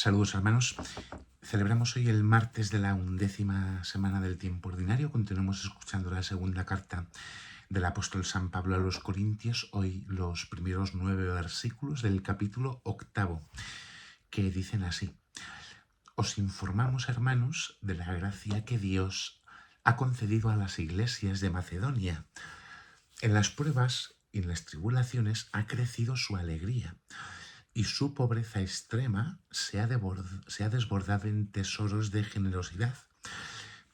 Saludos hermanos, celebramos hoy el martes de la 11ª semana del tiempo ordinario, continuamos escuchando la segunda carta del apóstol San Pablo a los Corintios, hoy los primeros 9 versículos del capítulo 8, que dicen así: Os informamos, hermanos, de la gracia que Dios ha concedido a las iglesias de Macedonia. En las pruebas y en las tribulaciones ha crecido su alegría, y su pobreza extrema se ha desbordado en tesoros de generosidad,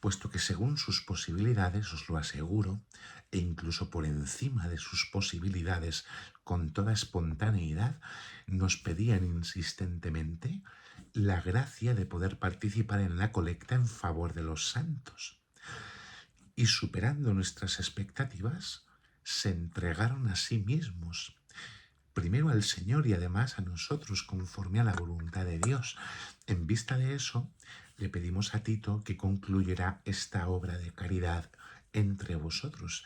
puesto que según sus posibilidades, os lo aseguro, e incluso por encima de sus posibilidades, con toda espontaneidad, nos pedían insistentemente la gracia de poder participar en la colecta en favor de los santos. Y superando nuestras expectativas, se entregaron a sí mismos, primero al Señor y además a nosotros, conforme a la voluntad de Dios. En vista de eso, le pedimos a Tito que concluyera esta obra de caridad entre vosotros,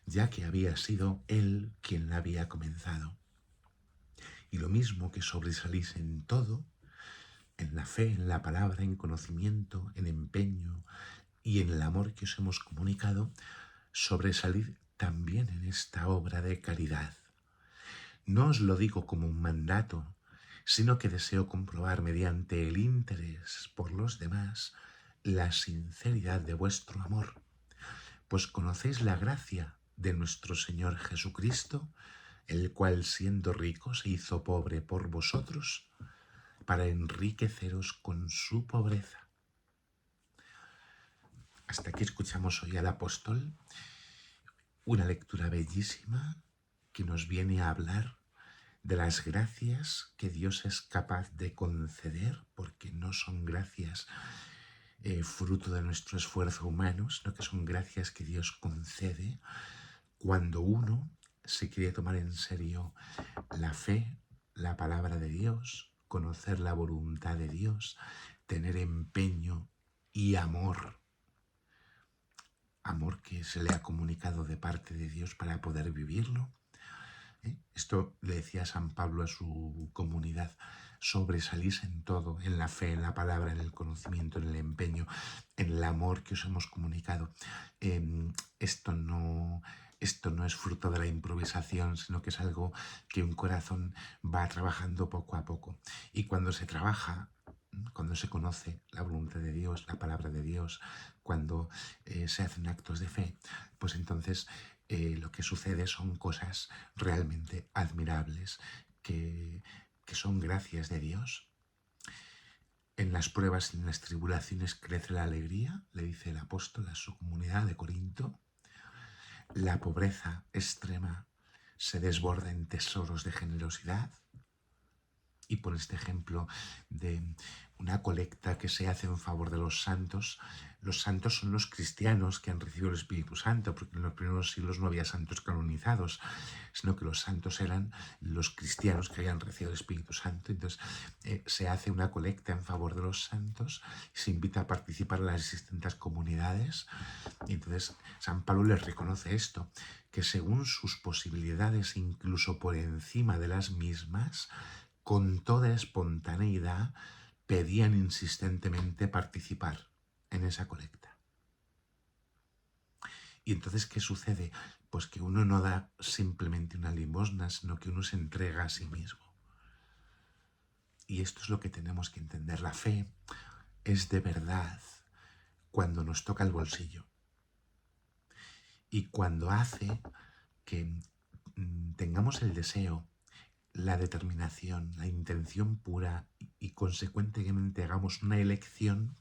ya que había sido él quien la había comenzado. Y lo mismo que sobresalís en todo, en la fe, en la palabra, en conocimiento, en empeño y en el amor que os hemos comunicado, sobresalid también en esta obra de caridad. No os lo digo como un mandato, sino que deseo comprobar mediante el interés por los demás la sinceridad de vuestro amor, pues conocéis la gracia de nuestro Señor Jesucristo, el cual siendo rico se hizo pobre por vosotros, para enriqueceros con su pobreza. Hasta aquí escuchamos hoy al apóstol, una lectura bellísima que nos viene a hablar de las gracias que Dios es capaz de conceder, porque no son gracias fruto de nuestro esfuerzo humano, sino que son gracias que Dios concede cuando uno se quiere tomar en serio la fe, la palabra de Dios, conocer la voluntad de Dios, tener empeño y amor que se le ha comunicado de parte de Dios para poder vivirlo. Esto le decía San Pablo a su comunidad: sobresalís en todo, en la fe, en la palabra, en el conocimiento, en el empeño, en el amor que os hemos comunicado. Esto no es fruto de la improvisación, sino que es algo que un corazón va trabajando poco a poco. Y cuando se trabaja, cuando se conoce la voluntad de Dios, la palabra de Dios, cuando se hacen actos de fe, pues entonces lo que sucede son cosas realmente admirables que son gracias de Dios. En las pruebas y en las tribulaciones crece la alegría, le dice el apóstol a su comunidad de Corinto. La pobreza extrema se desborda en tesoros de generosidad. Y por este ejemplo de una colecta que se hace en favor de los santos son los cristianos que han recibido el Espíritu Santo, porque en los primeros siglos no había santos canonizados, sino que los santos eran los cristianos que habían recibido el Espíritu Santo. Entonces se hace una colecta en favor de los santos, se invita a participar en las distintas comunidades, y entonces San Pablo les reconoce esto, que según sus posibilidades, incluso por encima de las mismas, con toda espontaneidad, pedían insistentemente participar en esa colecta. Y entonces, ¿qué sucede? Pues que uno no da simplemente una limosna, sino que uno se entrega a sí mismo. Y esto es lo que tenemos que entender. La fe es de verdad cuando nos toca el bolsillo y cuando hace que tengamos el deseo, la determinación, la intención pura y consecuentemente hagamos una elección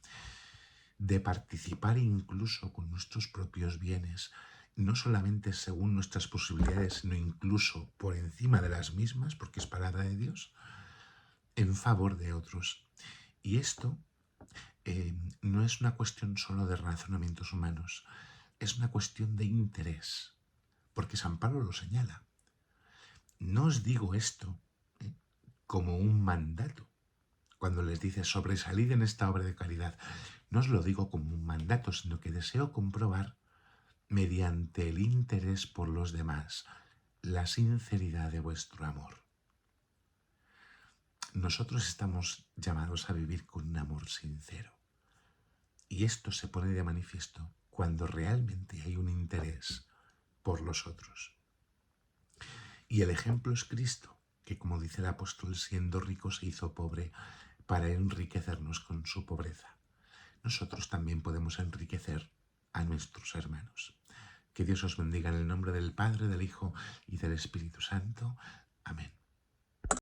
de participar incluso con nuestros propios bienes, no solamente según nuestras posibilidades, sino incluso por encima de las mismas, porque es palabra de Dios, en favor de otros. Y esto no es una cuestión solo de razonamientos humanos, es una cuestión de interés, porque San Pablo lo señala. No os digo esto como un mandato. Cuando les dice sobresalid en esta obra de caridad, no os lo digo como un mandato, sino que deseo comprobar, mediante el interés por los demás, la sinceridad de vuestro amor. nosotros estamos llamados a vivir con un amor sincero. Y esto se pone de manifiesto cuando realmente hay un interés por los otros. Y el ejemplo es Cristo, que como dice el apóstol, siendo rico se hizo pobre para enriquecernos con su pobreza. Nosotros también podemos enriquecer a nuestros hermanos. Que Dios os bendiga en el nombre del Padre, del Hijo y del Espíritu Santo. Amén.